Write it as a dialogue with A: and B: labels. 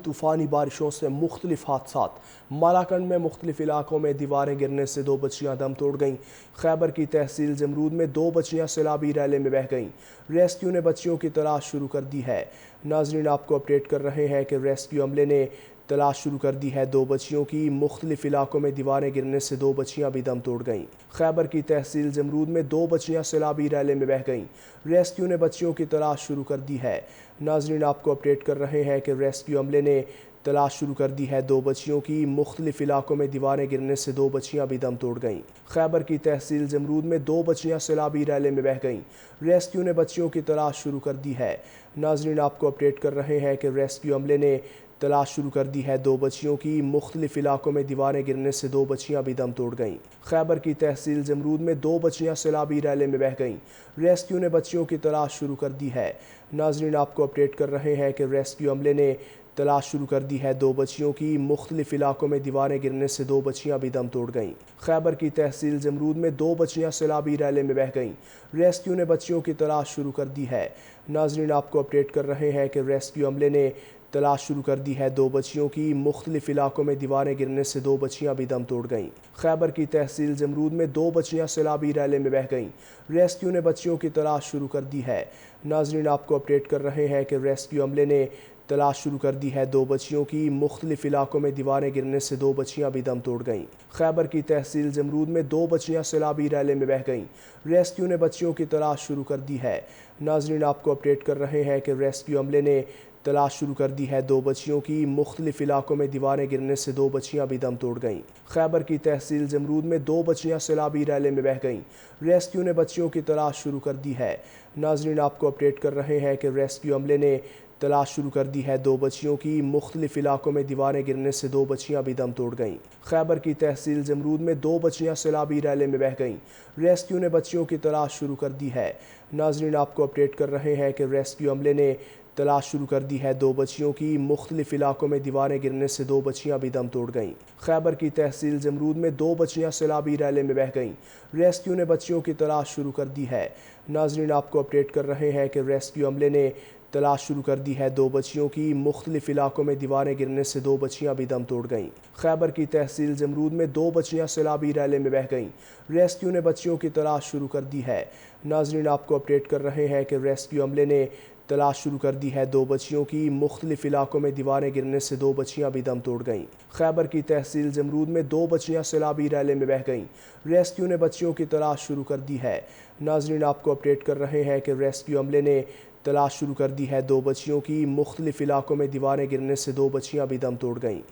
A: طوفانی بارشوں سے مختلف حادثات۔ مالاکنڈ میں مختلف علاقوں میں دیواریں گرنے سے 2 بچیاں دم توڑ گئیں۔ خیبر کی تحصیل زمرود میں 2 بچیاں سیلابی ریلے میں بہہ گئیں۔ ریسکیو نے بچیوں کی تلاش شروع کر دی ہے۔ ناظرین آپ کو اپڈیٹ کر رہے ہیں کہ ریسکیو عملے نے تلاش شروع کر دی ہے 2 بچیوں کی۔ مختلف علاقوں میں دیواریں گرنے سے 2 بچیاں بھی دم توڑ گئیں۔ خیبر کی تحصیل زمرود میں 2 بچیاں سیلابی ریلے میں بہہ گئیں۔ ریسکیو نے بچیوں کی تلاش شروع کر دی ہے۔ ناظرین آپ کو اپڈیٹ کر رہے ہیں کہ ریسکیو عملے نے تلاش شروع کر دی ہے 2 بچیوں کی۔ مختلف علاقوں میں دیواریں گرنے سے 2 بچیاں بھی دم توڑ گئیں۔ خیبر کی تحصیل زمرود میں 2 بچیاں سیلابی ریلے میں بہہ گئیں۔ ریسکیو نے بچیوں کی تلاش شروع کر دی ہے۔ ناظرین آپ کو اپڈیٹ کر رہے ہیں کہ ریسکیو عملے نے تلاش شروع کر دی ہے 2 بچیوں کی۔ مختلف علاقوں میں دیواریں گرنے سے 2 بچیاں بھی دم توڑ گئیں۔ خیبر کی تحصیل زمرود میں 2 بچیاں سیلابی ریلے میں بہہ گئیں۔ ریسکیو نے بچیوں کی تلاش شروع کر دی ہے۔ ناظرین آپ کو اپڈیٹ کر رہے ہیں کہ ریسکیو عملے نے تلاش شروع کر دی ہے 2 بچیوں کی۔ مختلف علاقوں میں دیواریں گرنے سے 2 بچیاں بھی دم توڑ گئیں۔ خیبر کی تحصیل زمرود میں 2 بچیاں سیلابی ریلے میں بہہ گئیں۔ ریسکیو نے بچیوں کی تلاش شروع کر دی ہے۔ ناظرین آپ کو اپڈیٹ کر رہے ہیں کہ ریسکیو عملے نے تلاش شروع کر دی ہے 2 بچیوں کی۔ مختلف علاقوں میں دیواریں گرنے سے 2 بچیاں بھی دم توڑ گئیں۔ خیبر کی تحصیل زمرود میں 2 بچیاں سیلابی ریلے میں بہہ گئیں۔ ریسکیو نے بچیوں کی تلاش شروع کر دی ہے۔ ناظرین آپ کو اپڈیٹ کر رہے ہیں کہ ریسکیو عملے نے تلاش شروع کر دی ہے 2 بچیوں کی۔ مختلف علاقوں میں دیواریں گرنے سے 2 بچیاں بھی دم توڑ گئیں۔ خیبر کی تحصیل زمرود میں 2 بچیاں سیلابی ریلے میں بہہ گئیں۔ ریسکیو نے بچیوں کی تلاش شروع کر دی ہے۔ ناظرین آپ کو اپڈیٹ کر رہے ہیں کہ ریسکیو عملے نے تلاش شروع کر دی ہے 2 بچیوں کی۔ مختلف علاقوں میں دیواریں گرنے سے 2 بچیاں بھی دم توڑ گئیں۔ خیبر کی تحصیل زمرود میں 2 بچیاں سیلابی ریلے میں بہہ گئیں۔ ریسکیو نے بچیوں کی تلاش شروع کر دی ہے۔ ناظرین آپ کو اپڈیٹ کر رہے ہیں کہ ریسکیو عملے نے تلاش شروع کر دی ہے 2 بچیوں کی۔ مختلف علاقوں میں دیواریں گرنے سے 2 بچیاں بھی دم توڑ گئیں۔ خیبر کی تحصیل زمرود میں 2 بچیاں سیلابی ریلے میں بہہ گئیں۔ ریسکیو نے بچیوں کی تلاش شروع کر دی ہے۔ ناظرین آپ کو اپڈیٹ کر رہے ہیں کہ ریسکیو عملے نے تلاش شروع کر دی ہے 2 بچیوں کی۔ مختلف علاقوں میں دیواریں گرنے سے 2 بچیاں بھی دم توڑ گئیں۔ خیبر کی تحصیل زمرود میں 2 بچیاں سیلابی ریلے میں بہہ گئیں۔ ریسکیو نے بچیوں کی تلاش شروع کر دی ہے۔ ناظرین آپ کو اپڈیٹ کر رہے ہیں کہ ریسکیو عملے نے تلاش شروع کر دی ہے 2 بچیوں کی۔ مختلف علاقوں میں دیواریں گرنے سے 2 بچیاں بھی دم توڑ گئیں۔ خیبر کی تحصیل زمرود میں 2 بچیاں سیلابی ریلے میں بہہ گئیں۔ ریسکیو نے بچیوں کی تلاش شروع کر دی ہے۔ ناظرین آپ کو اپڈیٹ کر رہے ہیں کہ ریسکیو عملے نے تلاش شروع کر دی ہے 2 بچیوں کی۔ مختلف علاقوں میں دیواریں گرنے سے 2 بچیاں بھی دم توڑ گئیں۔ خیبر کی تحصیل زمرود میں 2 بچیاں سیلابی ریلے میں بہہ گئیں۔ ریسکیو نے بچیوں کی تلاش شروع کر دی ہے۔ ناظرین آپ کو اپڈیٹ کر رہے ہیں کہ ریسکیو عملے نے تلاش شروع کر دی ہے 2 بچیوں کی۔ مختلف علاقوں میں دیواریں گرنے سے 2 بچیاں بھی دم توڑ گئیں۔